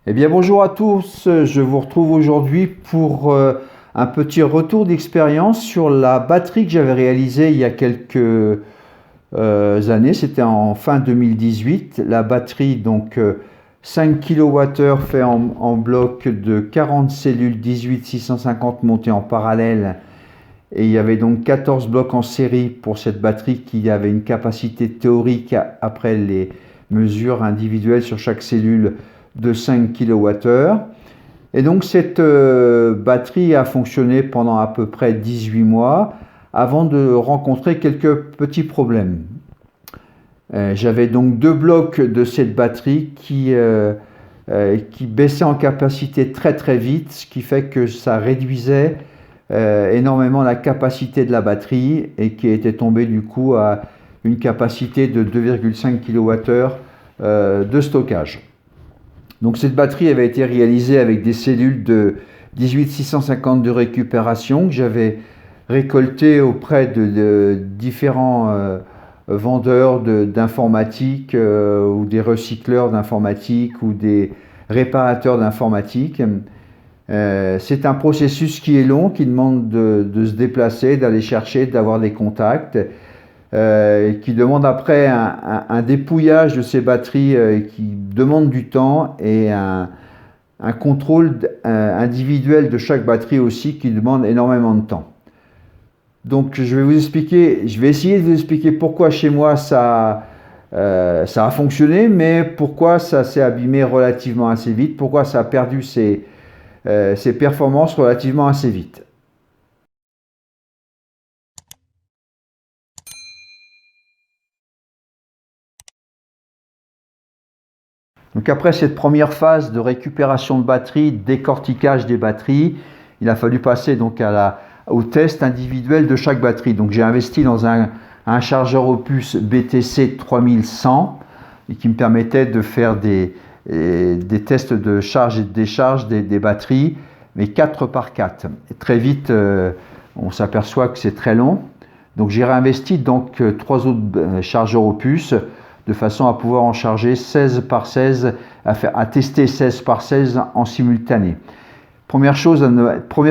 Eh bien, bonjour à tous. Je vous retrouve aujourd'hui pour un petit retour d'expérience sur la batterie que j'avais réalisée il y a quelques années. C'était en fin 2018. La batterie, donc 5 kWh fait en bloc de 40 cellules 18650 montées en parallèle. Et il y avait donc 14 blocs en série pour cette batterie qui avait une capacité théorique après les mesures individuelles sur chaque cellule de 5 kWh. Et donc cette batterie a fonctionné pendant à peu près 18 mois avant de rencontrer quelques petits problèmes. J'avais donc deux blocs de cette batterie qui baissaient en capacité très très vite, ce qui fait que ça réduisait énormément la capacité de la batterie et qui était tombée du coup à une capacité de 2,5 kWh de stockage. Donc cette batterie avait été réalisée avec des cellules de 18650 de récupération que j'avais récoltées auprès de différents vendeurs d'informatique ou des recycleurs d'informatique ou des réparateurs d'informatique. C'est un processus qui est long, qui demande de se déplacer, d'aller chercher, d'avoir des contacts, qui demande après un dépouillage de ces batteries qui demande du temps et un contrôle individuel de chaque batterie aussi qui demande énormément de temps. Donc je vais essayer de vous expliquer pourquoi chez moi ça a fonctionné, mais pourquoi ça s'est abîmé relativement assez vite, pourquoi ça a perdu ses performances relativement assez vite. Donc après cette première phase de récupération de batterie, décortiquage des batteries, il a fallu passer donc au test individuel de chaque batterie. Donc j'ai investi dans un chargeur Opus BTC 3100 et qui me permettait de faire des tests de charge et de décharge des batteries, mais 4 par 4. Et très vite, on s'aperçoit que c'est très long. Donc j'ai réinvesti donc 3 autres chargeurs Opus de façon à pouvoir en charger 16 par 16, à tester 16 par 16 en simultané. Première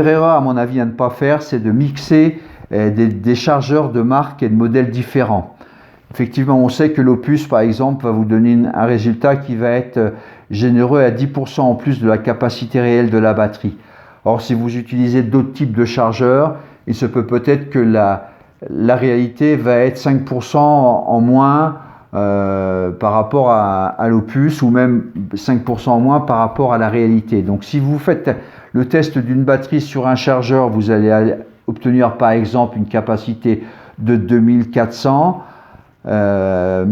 erreur à mon avis à ne pas faire, c'est de mixer des chargeurs de marques et de modèles différents. Effectivement, on sait que l'Opus, par exemple, va vous donner un résultat qui va être généreux à 10% en plus de la capacité réelle de la batterie. Or, si vous utilisez d'autres types de chargeurs, il se peut peut-être que la réalité va être 5% en moins par rapport à l'Opus, ou même 5% en moins par rapport à la réalité. Donc si vous faites le test d'une batterie sur un chargeur, vous allez obtenir par exemple une capacité de 2400 mAh,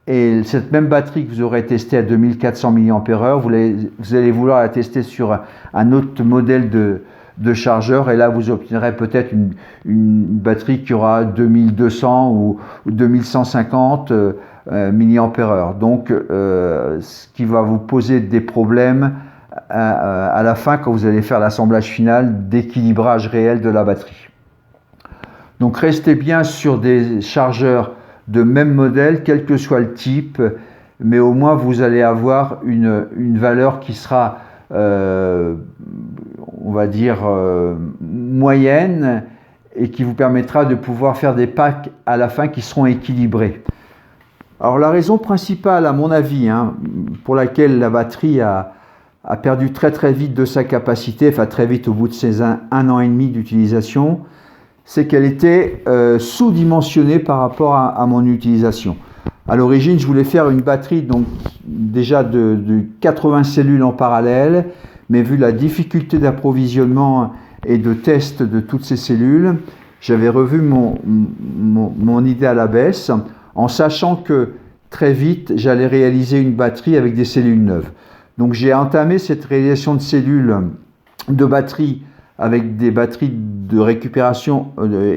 et cette même batterie que vous aurez testée à 2400 mAh, vous allez vouloir la tester sur un autre modèle de chargeur, et là vous obtiendrez peut-être une batterie qui aura 2200 ou 2150 mAh. Donc ce qui va vous poser des problèmes à la fin quand vous allez faire l'assemblage final d'équilibrage réel de la batterie. Donc restez bien sur des chargeurs de même modèle, quel que soit le type, mais au moins vous allez avoir une valeur qui sera on va dire moyenne, et qui vous permettra de pouvoir faire des packs à la fin qui seront équilibrés. Alors la raison principale à mon avis pour laquelle la batterie a perdu très très vite de sa capacité, enfin très vite au bout de ses un an et demi d'utilisation, c'est qu'elle était sous-dimensionnée par rapport à mon utilisation. À l'origine, je voulais faire une batterie donc déjà de 80 cellules en parallèle, mais vu la difficulté d'approvisionnement et de test de toutes ces cellules, j'avais revu mon idée à la baisse, en sachant que très vite, j'allais réaliser une batterie avec des cellules neuves. Donc j'ai entamé cette réalisation de cellules de batterie avec des batteries de récupération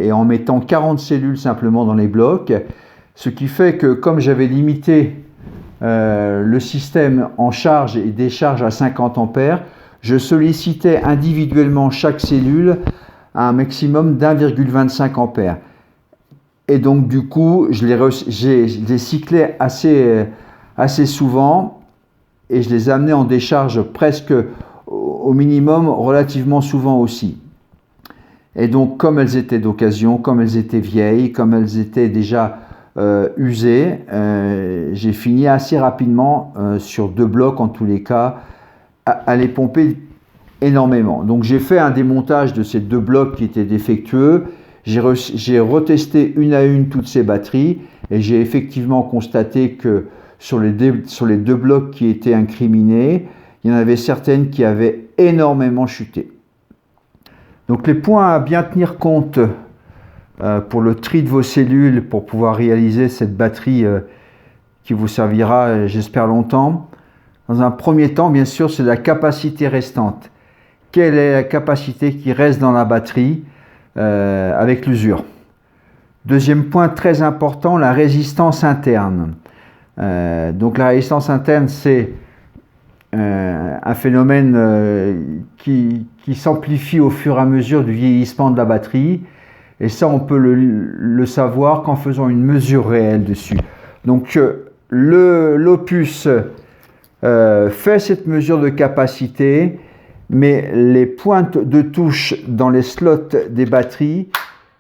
et en mettant 40 cellules simplement dans les blocs, ce qui fait que comme j'avais limité le système en charge et décharge à 50 ampères, je sollicitais individuellement chaque cellule à un maximum d'1,25 ampères. Et donc du coup, je les cyclais assez souvent, et je les amenais en décharge presque au minimum, relativement souvent aussi. Et donc, comme elles étaient d'occasion, comme elles étaient vieilles, comme elles étaient déjà usées, j'ai fini assez rapidement, sur 2 blocs en tous les cas, à les pomper énormément. Donc j'ai fait un démontage de ces 2 blocs qui étaient défectueux, j'ai retesté une à une toutes ces batteries, et j'ai effectivement constaté que sur les 2 blocs qui étaient incriminés, il y en avait certaines qui avaient énormément chuté. Donc les points à bien tenir compte pour le tri de vos cellules, pour pouvoir réaliser cette batterie qui vous servira, j'espère, longtemps. Dans un premier temps, bien sûr, c'est la capacité restante. Quelle est la capacité qui reste dans la batterie avec l'usure? Deuxième point très important, la résistance interne. Donc la résistance interne, c'est un phénomène qui s'amplifie au fur et à mesure du vieillissement de la batterie, et ça on peut le savoir qu'en faisant une mesure réelle dessus. Donc l'Opus fait cette mesure de capacité, mais les pointes de touche dans les slots des batteries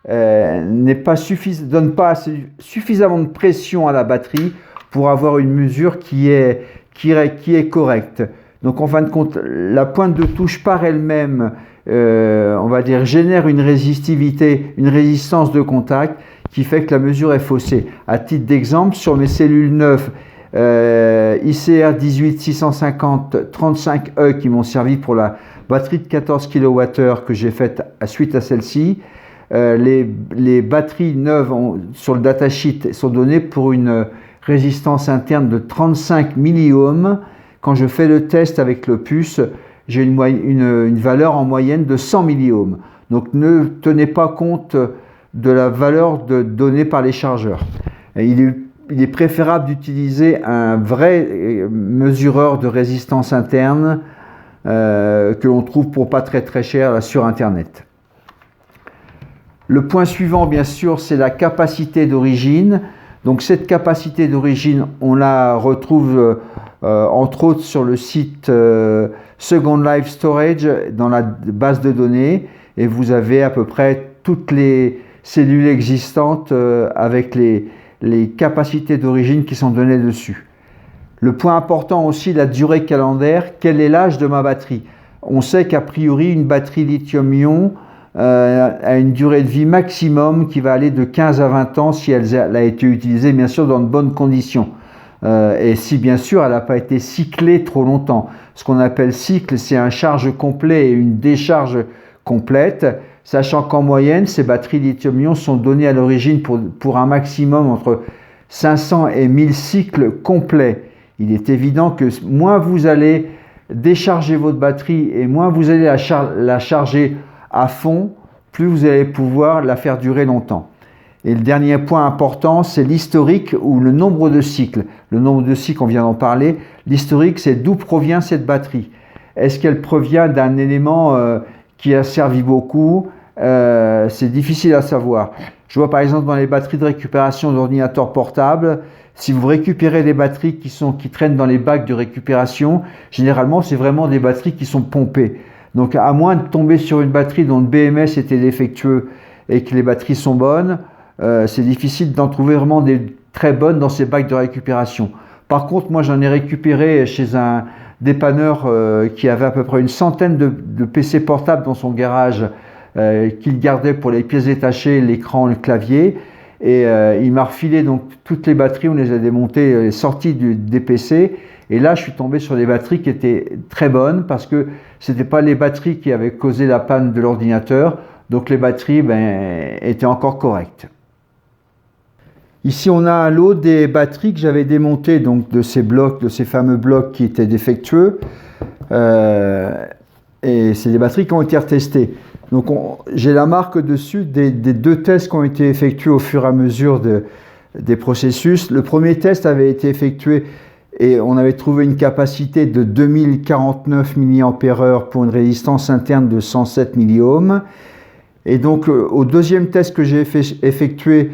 donnent pas suffisamment de pression à la batterie pour avoir une mesure qui est correcte. Donc en fin de compte, la pointe de touche par elle-même, on va dire, génère une résistivité, une résistance de contact qui fait que la mesure est faussée. À titre d'exemple, sur mes cellules neuves ICR 18650 35E qui m'ont servi pour la batterie de 14 kWh que j'ai faite suite à celle-ci, les batteries neuves sur le datasheet sont données pour une résistance interne de 35 milliohms. Quand je fais le test avec l'Opus, j'ai une valeur en moyenne de 100 milliohms. Donc ne tenez pas compte de la valeur donnée par les chargeurs. Il est préférable d'utiliser un vrai mesureur de résistance interne que l'on trouve pour pas très cher là, sur Internet. Le point suivant, bien sûr, c'est la capacité d'origine. Donc cette capacité d'origine, on la retrouve entre autres sur le site Second Life Storage dans la base de données, et vous avez à peu près toutes les cellules existantes avec les capacités d'origine qui sont données dessus. Le point important aussi, la durée calendaire. Quel est l'âge de ma batterie? On sait qu'a priori une batterie lithium-ion a une durée de vie maximum qui va aller de 15 à 20 ans si elle a été utilisée bien sûr dans de bonnes conditions. Et si bien sûr elle n'a pas été cyclée trop longtemps. Ce qu'on appelle cycle, c'est un charge complet et une décharge complète, sachant qu'en moyenne, ces batteries lithium-ion sont données à l'origine pour un maximum entre 500 et 1000 cycles complets. Il est évident que moins vous allez décharger votre batterie et moins vous allez la charger à fond, plus vous allez pouvoir la faire durer longtemps. Et le dernier point important, c'est l'historique ou le nombre de cycles. Le nombre de cycles, on vient d'en parler. L'historique, c'est d'où provient cette batterie. Est-ce qu'elle provient d'un élément qui a servi beaucoup? C'est difficile à savoir. Je vois par exemple dans les batteries de récupération d'ordinateurs portables, si vous récupérez des batteries qui traînent dans les bacs de récupération, généralement c'est vraiment des batteries qui sont pompées. Donc à moins de tomber sur une batterie dont le BMS était défectueux et que les batteries sont bonnes, c'est difficile d'en trouver vraiment des très bonnes dans ces bacs de récupération. Par contre, moi j'en ai récupéré chez un dépanneur qui avait à peu près une centaine de PC portables dans son garage, qu'il gardait pour les pièces détachées, l'écran, le clavier, et il m'a refilé donc toutes les batteries, on les a démontées, les sorties des PC, et là je suis tombé sur des batteries qui étaient très bonnes parce que ce n'étaient pas les batteries qui avaient causé la panne de l'ordinateur, donc les batteries étaient encore correctes. Ici on a un lot des batteries que j'avais démontées, donc de ces fameux blocs qui étaient défectueux, et c'est des batteries qui ont été retestées. Donc j'ai la marque dessus des 2 tests qui ont été effectués au fur et à mesure des processus. Le premier test avait été effectué et on avait trouvé une capacité de 2049 mAh pour une résistance interne de 107 milliohms. Et donc au deuxième test que j'ai effectué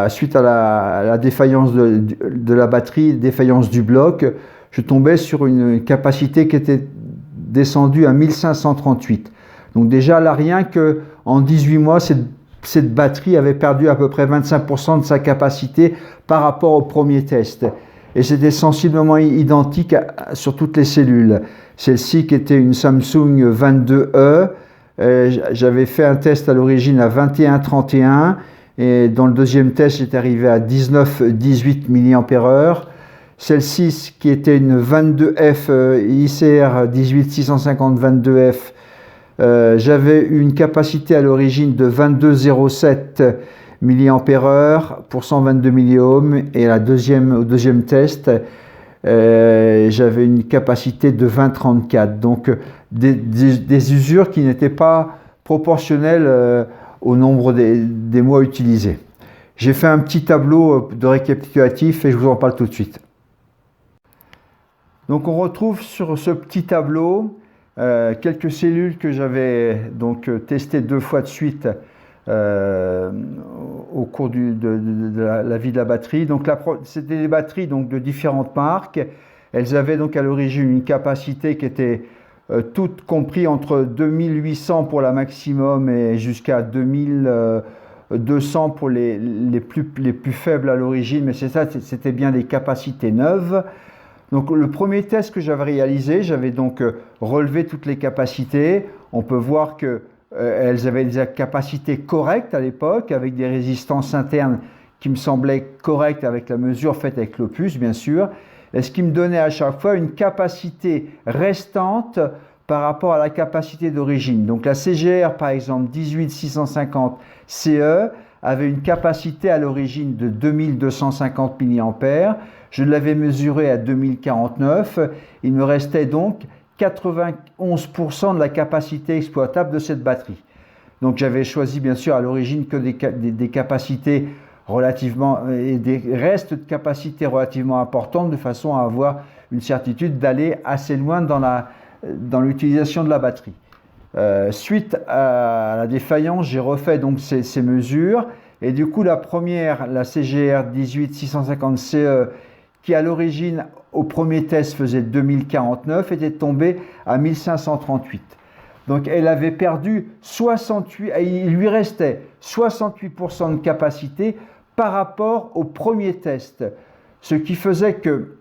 suite à la défaillance de la batterie, défaillance du bloc, je tombais sur une capacité qui était descendue à 1538. Donc déjà là, rien qu'en 18 mois, cette batterie avait perdu à peu près 25% de sa capacité par rapport au premier test. Et c'était sensiblement identique sur toutes les cellules. Celle-ci qui était une Samsung 22E, j'avais fait un test à l'origine à 21-31 et dans le deuxième test j'étais arrivé à 19-18 mAh. Celle-ci qui était une 22F ICR 18650 22F, j'avais une capacité à l'origine de 22,07 mAh pour 122 milliohms et au deuxième test j'avais une capacité de 20,34. Donc des usures qui n'étaient pas proportionnelles au nombre des mois utilisés. J'ai fait un petit tableau de récapitulatif et je vous en parle tout de suite. Donc on retrouve sur ce petit tableau quelques cellules que j'avais donc testées 2 fois de suite au cours de la vie de la batterie. Donc c'était des batteries donc, de différentes marques. Elles avaient donc à l'origine une capacité qui était toutes compris entre 2800 pour la maximum et jusqu'à 2200 pour les plus faibles à l'origine, mais c'était bien des capacités neuves. Donc le premier test que j'avais réalisé, j'avais donc relevé toutes les capacités. On peut voir que elles avaient des capacités correctes à l'époque, avec des résistances internes qui me semblaient correctes avec la mesure faite avec l'Opus, bien sûr, et ce qui me donnait à chaque fois une capacité restante par rapport à la capacité d'origine. Donc la CGR, par exemple, 18650 CE, avait une capacité à l'origine de 2250 mA. Je l'avais mesuré à 2049. Il me restait donc 91% de la capacité exploitable de cette batterie. Donc j'avais choisi bien sûr à l'origine que des capacités relativement et des restes de capacité relativement importantes de façon à avoir une certitude d'aller assez loin dans l'utilisation de la batterie. Suite à la défaillance, j'ai refait donc ces mesures et du coup la première, la CGR 18650 CE, qui à l'origine au premier test faisait 2049, était tombée à 1538. Donc elle avait perdu 68, il lui restait 68% de capacité par rapport au premier test. Ce qui faisait que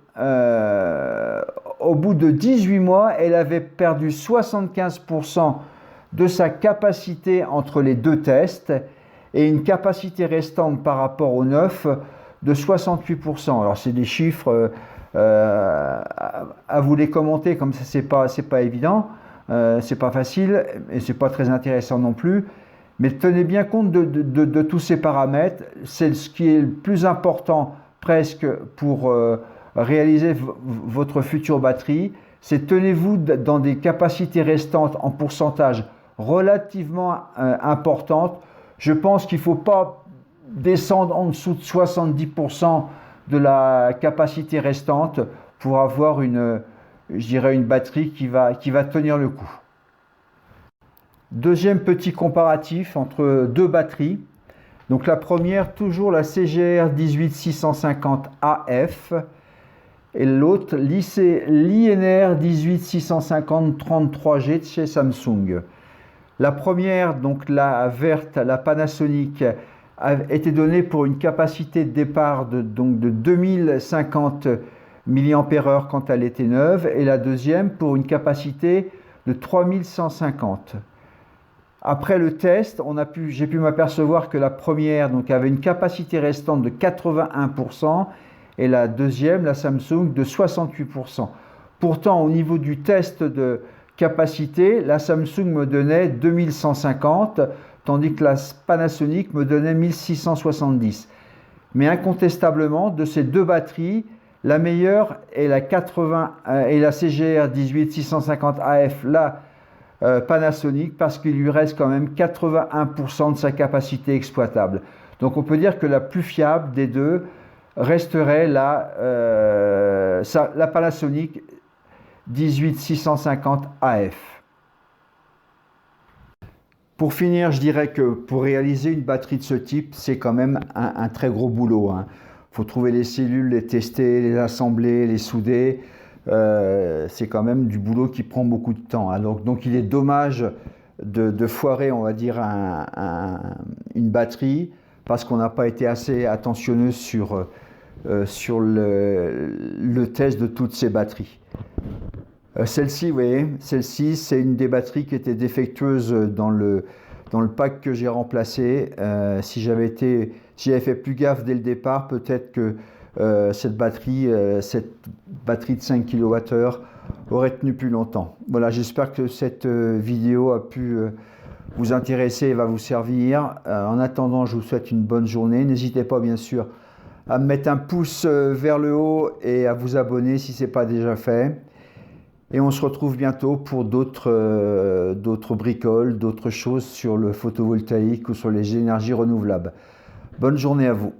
au bout de 18 mois, elle avait perdu 75% de sa capacité entre les deux tests et une capacité restante par rapport au 9 de 68%. Alors c'est des chiffres à vous les commenter comme ça, c'est pas évident, c'est pas facile et c'est pas très intéressant non plus. Mais tenez bien compte de tous ces paramètres. C'est ce qui est le plus important presque pour réaliser votre future batterie. C'est tenez-vous dans des capacités restantes en pourcentage relativement importantes. Je pense qu'il ne faut pas descendre en dessous de 70% de la capacité restante pour avoir je dirais une batterie qui va tenir le coup. Deuxième petit comparatif entre deux batteries. Donc la première, toujours la CGR 18650 AF et l'autre l'INR 18650 33G de chez Samsung. La première, donc la verte, la Panasonic, a été donnée pour une capacité de départ de 2050 mAh quand elle était neuve et la deuxième pour une capacité de 3150. Après le test, j'ai pu m'apercevoir que la première avait une capacité restante de 81% et la deuxième, la Samsung, de 68%. Pourtant, au niveau du test de capacité, la Samsung me donnait 2150, tandis que la Panasonic me donnait 1670. Mais incontestablement, de ces deux batteries, la meilleure est la CGR 18650 AF, Panasonic, parce qu'il lui reste quand même 81% de sa capacité exploitable. Donc on peut dire que la plus fiable des deux resterait la Panasonic 18650 AF. Pour finir, je dirais que pour réaliser une batterie de ce type, c'est quand même un très gros boulot. Il faut trouver les cellules, les tester, les assembler, les souder. c'est quand même du boulot qui prend beaucoup de temps. Alors, donc il est dommage de foirer, on va dire, une batterie parce qu'on n'a pas été assez attentionneux sur le test de toutes ces batteries. Celle-ci, vous voyez, celle-ci, c'est une des batteries qui était défectueuse dans le pack que j'ai remplacé. Si j'avais fait plus gaffe dès le départ, peut-être que cette batterie de 5 kWh aurait tenu plus longtemps. Voilà, j'espère que cette vidéo a pu vous intéresser et va vous servir. En attendant, je vous souhaite une bonne journée. N'hésitez pas, bien sûr, à me mettre un pouce vers le haut et à vous abonner si ce n'est pas déjà fait. Et on se retrouve bientôt pour d'autres bricoles, d'autres choses sur le photovoltaïque ou sur les énergies renouvelables. Bonne journée à vous.